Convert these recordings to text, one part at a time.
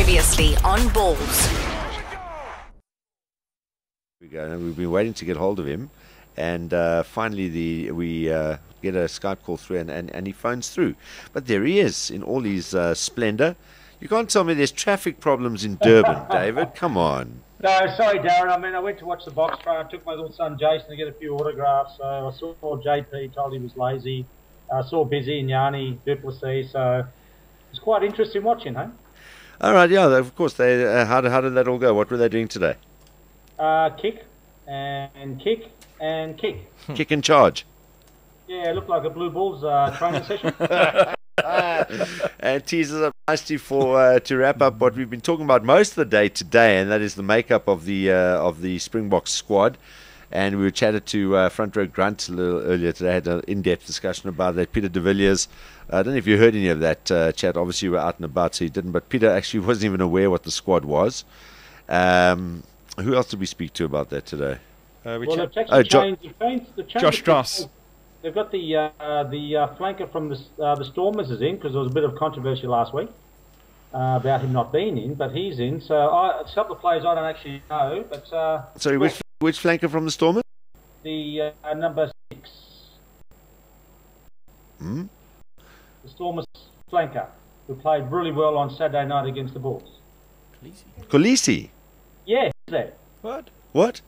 Previously on Balls. We go, and we've been waiting to get hold of him, and finally we get a Skype call through, and he phones through. But there he is in all his splendour. You can't tell me there's traffic problems in Durban, David. Come on. No, sorry, Darren. I mean, I went to watch the box throw. I took my little son Jason to get a few autographs. So I saw JP, told he was lazy. I saw Busy and Yanni Duplessis. So it's quite interesting watching, huh? All right, yeah, of course. They how did that all go? What were they doing today? Kick and kick and kick. Kick and charge. Yeah, it looked like a Blue Bulls training session. And teases up nicely for to wrap up what we've been talking about most of the day today, and that is the makeup of the Springboks squad. And we were chatted to Front Row Grunt a little earlier today. Had an in-depth discussion about that. Peter de Villiers. I don't know if you heard any of that chat. Obviously, you were out and about, so you didn't. But Peter actually wasn't even aware what the squad was. Who else did we speak to about that today? Josh Dross. They've got the flanker from the Stormers is in, because there was a bit of controversy last week about him not being in, but he's in. So a couple of players I don't actually know. But sorry, which flanker from the Stormers? The number 6. Hmm? The Stormers flanker, who played really well on Saturday night against the Bulls. Kolisi? Yeah, he's there. What?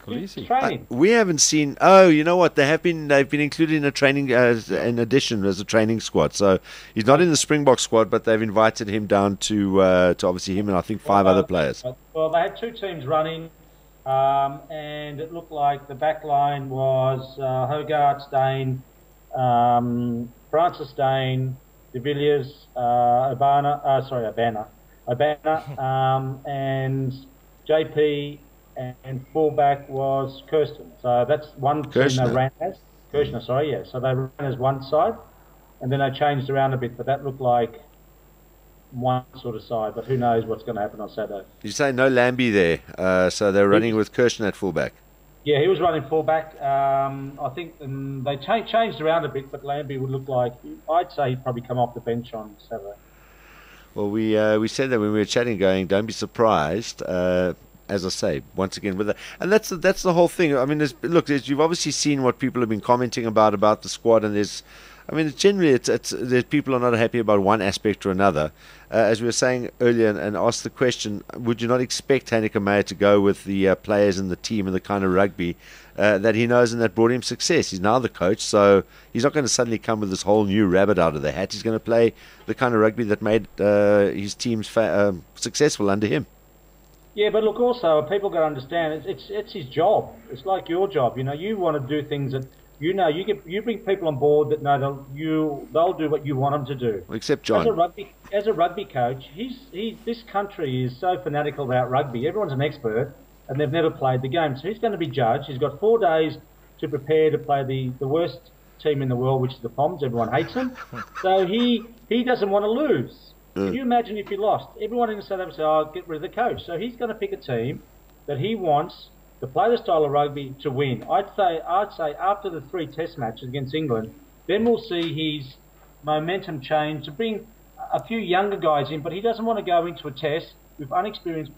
Training. We haven't seen. Oh, you know what? They've been included in a training in addition as a training squad. So he's not in the Springbok squad, but they've invited him down to obviously him and I think 5 other players. Well, they had 2 teams running, and it looked like the back line was Hogarth, Dane, Francis Dane, de Villiers, Abana, and JP. And fullback was Kirsten. So that's one team they ran as. Kirshner, sorry, yeah. So they ran as one side, and then they changed around a bit, but that looked like one sort of side. But who knows what's going to happen on Saturday. You say no Lambie there, so they're running with Kirshner at fullback. Yeah, he was running fullback. I think they changed around a bit, but Lambie would look like, I'd say he'd probably come off the bench on Saturday. Well, we said that when we were chatting, going, don't be surprised. As I say, once again, with that, and that's the whole thing. I mean, you've obviously seen what people have been commenting about the squad, and generally there's people are not happy about one aspect or another. As we were saying earlier, and asked the question, would you not expect Hanneke Meyer to go with the players and the team and the kind of rugby that he knows and that brought him success? He's now the coach, so he's not going to suddenly come with this whole new rabbit out of the hat. He's going to play the kind of rugby that made his teams successful under him. Yeah, but look, also people got to understand it's his job. It's like your job. You know, you want to do things that you bring people on board that know they'll do what you want them to do. Except John. As a rugby coach, this country is so fanatical about rugby. Everyone's an expert, and they've never played the game. So he's going to be judged. He's got 4 days to prepare to play the worst team in the world, which is the Poms. Everyone hates them. So he doesn't want to lose. Can you imagine if he lost? Everyone in the South Africa said, "Oh, get rid of the coach." So he's going to pick a team that he wants to play the style of rugby to win. I'd say after the 3 Test matches against England, then we'll see his momentum change to bring a few younger guys in. But he doesn't want to go into a test with inexperienced,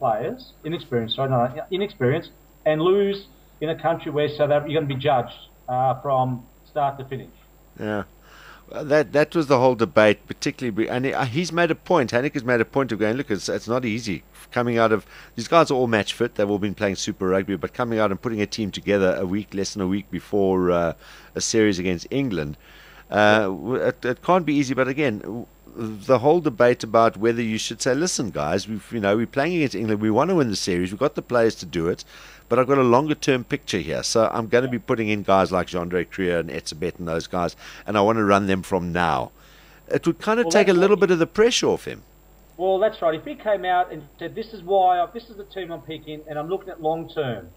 and lose in a country where South Africa you're going to be judged from start to finish. Yeah. That was the whole debate, particularly, and he's made a point. Hanneke's made a point of going, look, it's not easy coming out of these guys are all match fit. They've all been playing Super Rugby, but coming out and putting a team together less than a week before a series against England, it can't be easy. But again, the whole debate about whether you should say, listen, guys, we're playing against England. We want to win the series. We've got the players to do it. But I've got a longer-term picture here, so I'm going to be putting in guys like Jandre Krier and Etzebeth and those guys, and I want to run them from now. It would kind of take a little bit of the pressure off him. Well, that's right. If he came out and said, this is the team I'm picking, and I'm looking at long-term,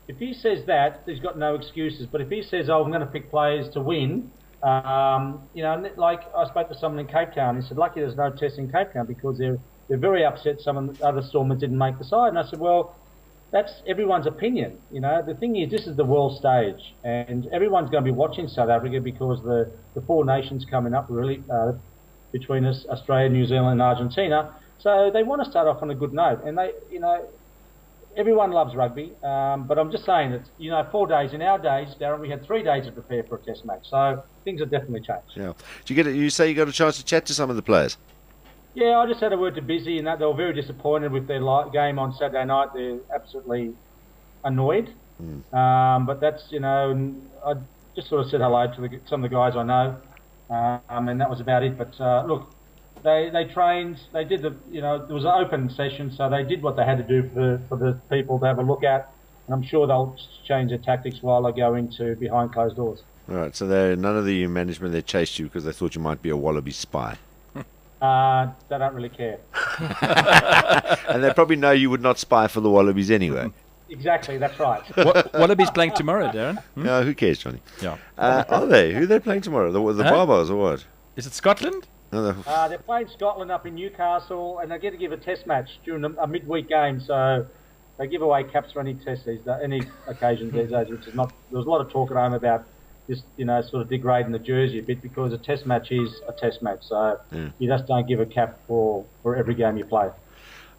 if he says that, he's got no excuses. But if he says, I'm going to pick players to win, like I spoke to someone in Cape Town, he said, lucky there's no test in Cape Town because they're very upset some of the other Stormers didn't make the side. And I said, well, that's everyone's opinion. You know, the thing is, this is the world stage, and everyone's going to be watching South Africa because the 4 nations coming up really between us, Australia, New Zealand, and Argentina. So they want to start off on a good note, and everyone loves rugby. But I'm just saying that 4 days in our days, Darren, we had 3 days to prepare for a Test match. So things have definitely changed. Yeah. You say you got a chance to chat to some of the players? Yeah, I just had a word to Busy, and that they were very disappointed with their game on Saturday night. They're absolutely annoyed. But that's, I just sort of said hello to some of the guys I know, and that was about it. But look, they trained, they did there was an open session, so they did what they had to do for the people to have a look at, and I'm sure they'll change their tactics while they go into behind closed doors. All right, so none of the management, they chased you because they thought you might be a Wallaby spy. They don't really care. And they probably know you would not spy for the Wallabies anyway. Exactly, that's right. Wallabies playing tomorrow, Darren? No, who cares, Johnny? Yeah. Are they? Who are they playing tomorrow? The Barbars or what? Is it Scotland? No, they're playing Scotland up in Newcastle, and they get to give a Test match during a midweek game, so they give away caps for any occasions these days, which is not. There was a lot of talk at home about just sort of degrading the jersey a bit, because a Test match is a Test match, so you just don't give a cap for every game you play.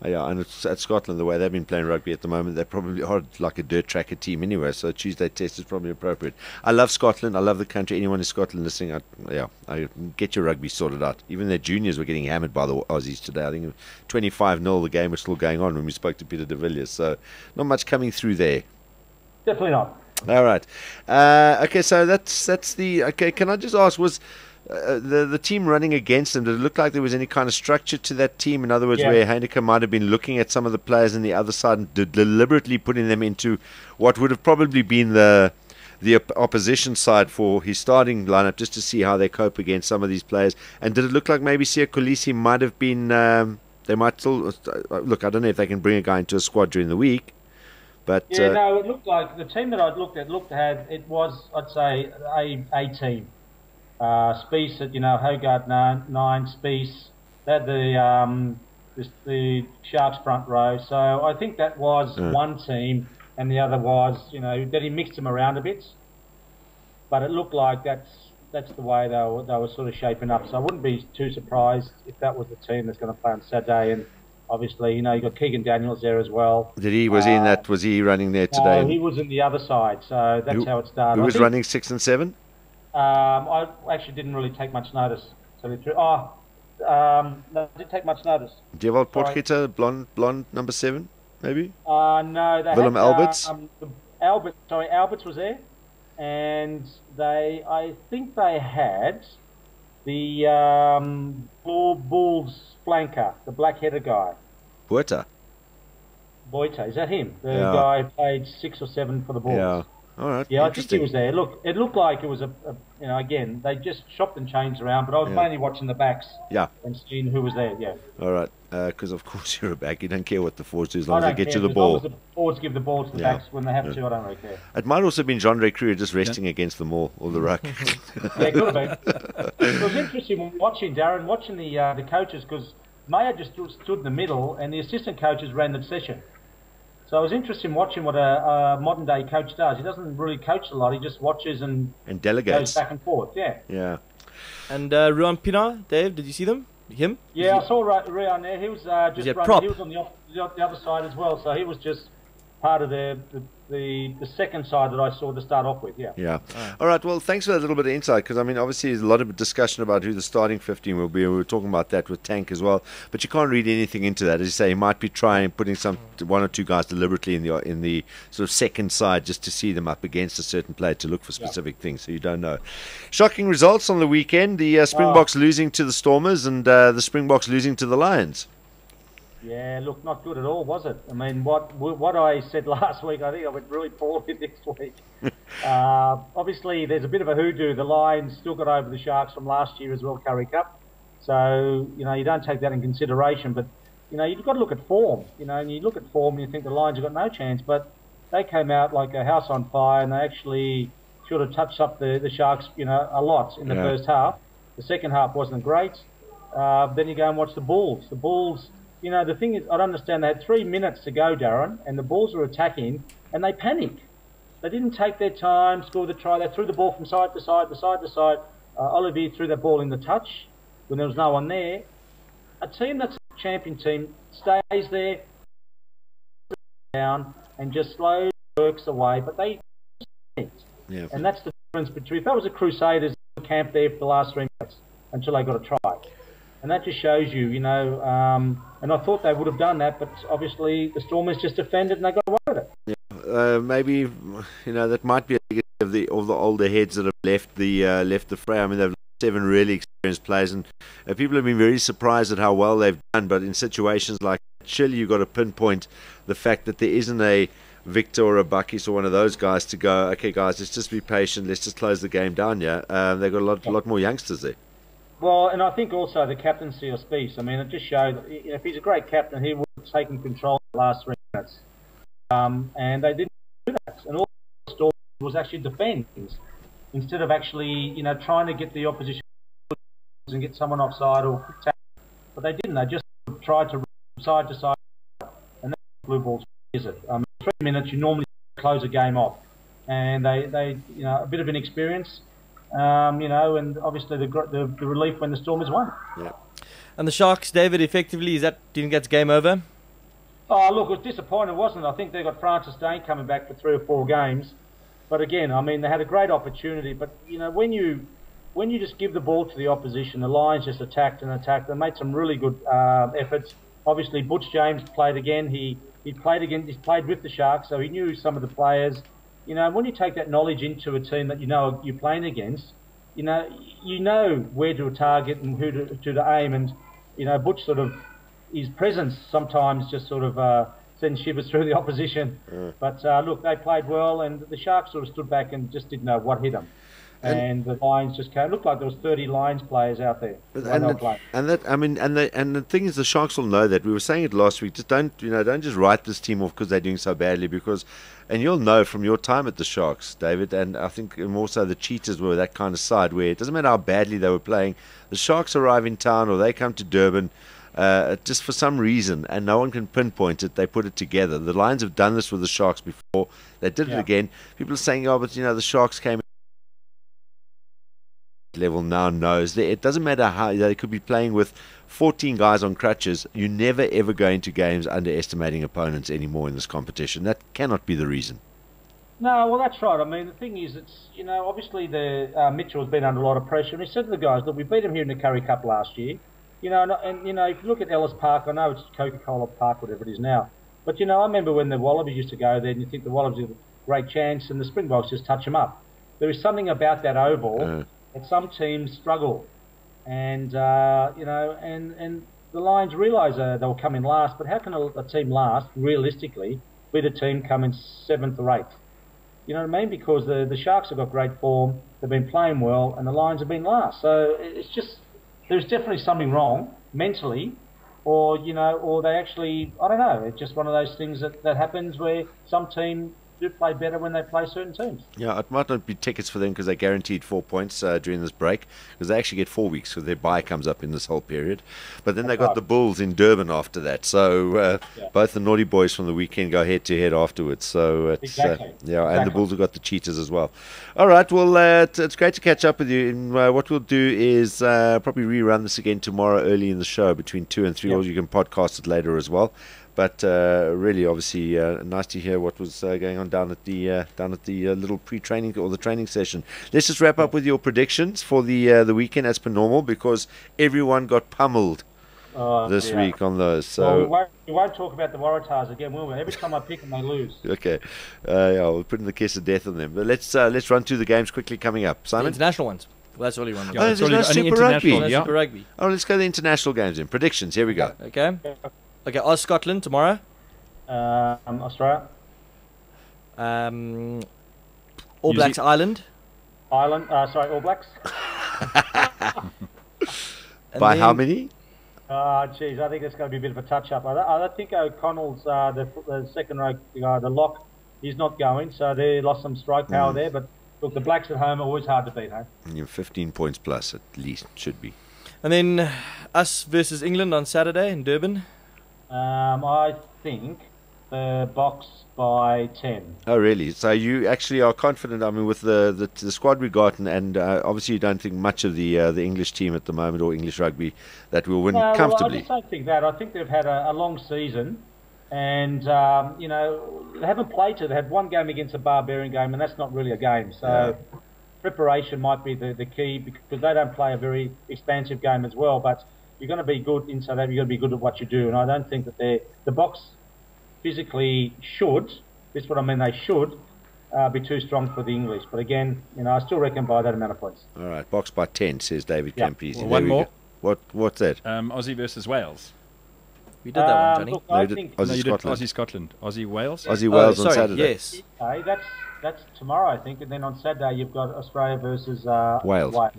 Yeah, and it's at Scotland, the way they've been playing rugby at the moment, they probably are like a dirt tracker team anyway, so Tuesday Test is probably appropriate. I love Scotland, I love the country. Anyone in Scotland listening, I get your rugby sorted out. Even their juniors were getting hammered by the Aussies today. I think 25-0, the game was still going on when we spoke to Peter de Villiers, so not much coming through there. Definitely not. All right. Okay, so that's the... Okay, can I just ask, was... the team running against them, did it look like there was any kind of structure to that team? In other words, where Heineken might have been looking at some of the players on the other side and deliberately putting them into what would have probably been the opposition side for his starting lineup, just to see how they cope against some of these players? And did it look like maybe Siya Kolisi might have been... they might still... Look, I don't know if they can bring a guy into a squad during the week, but... no, it looked like the team that I'd looked at it was, I'd say, a team. Spies at Hogarth 9, Spies. They had the Sharks front row. So I think that was one team, and the other was that he mixed them around a bit. But it looked like that's the way they were sort of shaping up. So I wouldn't be too surprised if that was the team that's going to play on Saturday. And obviously, you got Keegan Daniels there as well. Was he running there today? No, he was in the other side. So that's how it started. Who was running 6 and 7? I actually didn't really take much notice. No, I didn't take much notice. Dewald Potgieter, blonde number 7, maybe? No, they Willem had, Alberts? Alberts was there, and I think they had the Bulls flanker, the black-headed guy. Boita, is that him? The guy who played 6 or 7 for the Bulls. Yeah. All right. Yeah, I think he was there. Look, it looked like it was again, they just chopped and changed around, but I was mainly watching the backs and seeing who was there, All right, because of course you're a back. You don't care what the forwards do as long as they get you the ball. As long as the forwards give the ball to the backs when they have to, I don't really care. It might also have been Jean Kruger just resting against them all, or the ruck. Yeah, it could have been. It was interesting watching the coaches, because Mayer just stood in the middle and the assistant coaches ran the session. So it was interesting watching what a modern-day coach does. He doesn't really coach a lot. He just watches and delegates. Goes back and forth, Yeah. And Ruan Pienaar, Dave, did you see him? Yeah, I saw Ruan there. He was just running. Prop? He was on the other side as well. So he was just part of the second side that I saw to start off with, Yeah. All right, well, thanks for that little bit of insight, because, I mean, obviously there's a lot of discussion about who the starting 15 will be, and we were talking about that with Tank as well, but you can't read anything into that. As you say, he might be trying, putting one or two guys deliberately in the sort of second side just to see them up against a certain player to look for specific things, so you don't know. Shocking results on the weekend, the Springboks losing to the Stormers and the Springboks losing to the Lions. Yeah, look, not good at all, was it? I mean, what I said last week, I think I went really poorly this week. Obviously, there's a bit of a hoodoo. The Lions still got over the Sharks from last year as well, Curry Cup. So, you don't take that in consideration. But, you've got to look at form. And you look at form and you think the Lions have got no chance. But they came out like a house on fire, and they actually should have touched up the Sharks, a lot in the first half. The second half wasn't great. Then you go and watch the Bulls. The Bulls... the thing is, I don't understand. They had 3 minutes to go, Darren, and the Bulls were attacking, and they panicked. They didn't take their time, score the try. They threw the ball from side to side, to side to side. Olivier threw that ball in the touch when there was no one there. A team that's champion team stays there, down, and just slowly works away. But they, Yeah. and that's the difference between. If that was a Crusaders camp there for the last 3 minutes until they got a try, and that just shows you, and I thought they would have done that, but obviously the Stormers just defended and they got away with it. Maybe that might be a of the older heads that have left the fray. I mean, they've lost 7 really experienced players, and people have been very surprised at how well they've done. But in situations like that, surely you've got to pinpoint the fact that there isn't a Victor or a Buckies or one of those guys to go, okay guys, let's just be patient, let's just close the game down. They've got a lot more youngsters there. Well, and I think also the captaincy of Spieth, I mean, it just showed that if he's a great captain, he would have taken control in the last 3 minutes. And they didn't do that. And all the story was actually defend instead of actually, trying to get the opposition and get someone offside or quick tackle. But they didn't. They just tried to run side to side. And that's blue balls, is it? 3 minutes, you normally close a game off. And they a bit of inexperience. And obviously the relief when the Stormers won. Yeah. And the Sharks, David, effectively, do you think that's game over? Oh, look, it was disappointing, wasn't it? I think they got Francis Dane coming back for 3 or 4 games. But again, I mean, they had a great opportunity. But, when you just give the ball to the opposition, the Lions just attacked and attacked. They made some really good efforts. Obviously, Butch James played again. He played with the Sharks, so he knew some of the players. When you take that knowledge into a team that you're playing against, you know where to target and who to aim. And, Butch sort of, his presence sometimes just sort of sends shivers through the opposition. But look, they played well, and the Sharks sort of stood back and just didn't know what hit them. And the Lions just came. It looked like there was 30 Lions players out there. And the thing is, the Sharks will know that. We were saying it last week. Just don't just write this team off because they're doing so badly. And you'll know from your time at the Sharks, David, and I think more so the Cheetahs were that kind of side where it doesn't matter how badly they were playing. The Sharks arrive in town or they come to Durban. Just for some reason, and no one can pinpoint it, they put it together. The Lions have done this with the Sharks before. They did it again. People are saying, but the Sharks came level now knows. It doesn't matter how they could be playing with 14 guys on crutches. You never ever go into games underestimating opponents anymore in this competition. That cannot be the reason. No, well, that's right. I mean, the thing is, it's obviously the Mitchell has been under a lot of pressure, and he said to the guys, look, we beat him here in the Curry Cup last year. And if you look at Ellis Park, I know it's Coca-Cola Park, whatever it is now. But, I remember when the Wallabies used to go there and you think the Wallabies have a great chance and the Springboks just touch them up. There is something about that oval that some teams struggle. And, and the Lions realise they'll come in last. But how can a team last, realistically, beat a team come in 7th or 8th? You know what I mean? Because the Sharks have got great form, they've been playing well, and the Lions have been last. So it's just... There's definitely something wrong mentally, or they actually, I don't know. It's just one of those things that happens where some team do play better when they play certain teams. Yeah, it might not be tickets for them because they're guaranteed 4 points during this break, because they actually get 4 weeks because their bye comes up in this whole period. But then they got the Bulls in Durban after that, so both the naughty boys from the weekend go head to head afterwards. So it's exactly. And the Bulls have got the Cheetahs as well. All right, well, it's great to catch up with you. And what we'll do is probably rerun this again tomorrow early in the show between 2 and 3, or you can podcast it later as well. But really, obviously, nice to hear what was going on down at the little pre-training or the training session. Let's just wrap up with your predictions for the weekend as per normal, because everyone got pummeled this week on those. So we won't talk about the Waratahs again, will we? Every time I pick them, they lose. Okay, we'll put in the kiss of death on them. But let's run through the games quickly coming up. Simon, the international ones. Well, that's all you want. There's no Super Rugby. No Super Rugby. Oh, let's go to the international games then. Predictions. Here we go. Okay, Oz Scotland tomorrow. Australia. All Blacks Ireland. All Blacks. By how many? I think it's going to be a bit of a touch-up. I think O'Connell's the second row guy, the lock, he's not going, so they lost some strike power there. But look, the Blacks at home are always hard to beat, huh? 15 points plus at least, should be. And then us versus England on Saturday in Durban. I think the Box by 10. Oh, really? So you actually are confident? I mean, with the squad we got, and obviously you don't think much of the English team at the moment or English rugby that will win No, comfortably. well, I just don't think that. I think they've had a long season, and you know, they haven't played to. They had one game against a Barbarian game, and that's not really a game. So preparation might be the key, because they don't play a very expansive game as well. But you're going to be good in South Africa. You've got to be good at what you do, and I don't think that the Box physically should. This is what I mean. They should be too strong for the English. But again, you know, I still reckon by that amount of points. All right, Box by 10, says David Campese. Well, one more. What's that? Aussie versus Wales. We did that one, Johnny. Look, No, I you did think Aussie No, you did Scotland. Aussie Scotland. Aussie Wales. Aussie Wales on sorry, Saturday. yes. okay, that's tomorrow, I think, and then on Saturday you've got Australia versus Wales. So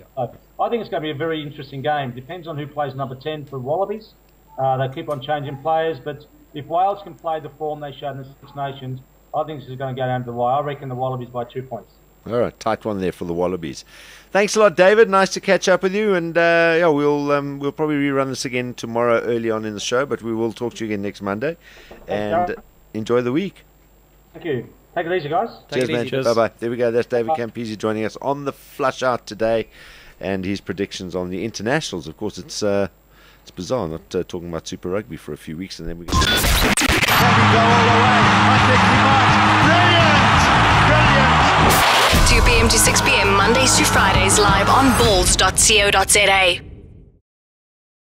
I think it's going to be a very interesting game. Depends on who plays number 10 for Wallabies. They keep on changing players, but if Wales can play the form they showed in the Six Nations, I think this is going to go down to the wire. I reckon the Wallabies by 2 points. All right, tight one there for the Wallabies. Thanks a lot, David. Nice to catch up with you, and yeah, we'll probably rerun this again tomorrow early on in the show, but we will talk to you again next Monday, and enjoy the week. Thank you. Take it easy, guys. Cheers, man. Cheers. Bye bye. There we go. That's David Campese joining us on the flush out today, and his predictions on the internationals. Of course, it's bizarre not talking about Super Rugby for a few weeks, and then we. Go all the way. I think he might. Brilliant. Brilliant. 2 p.m. to 6 p.m. Mondays to Fridays live on balls.co.za.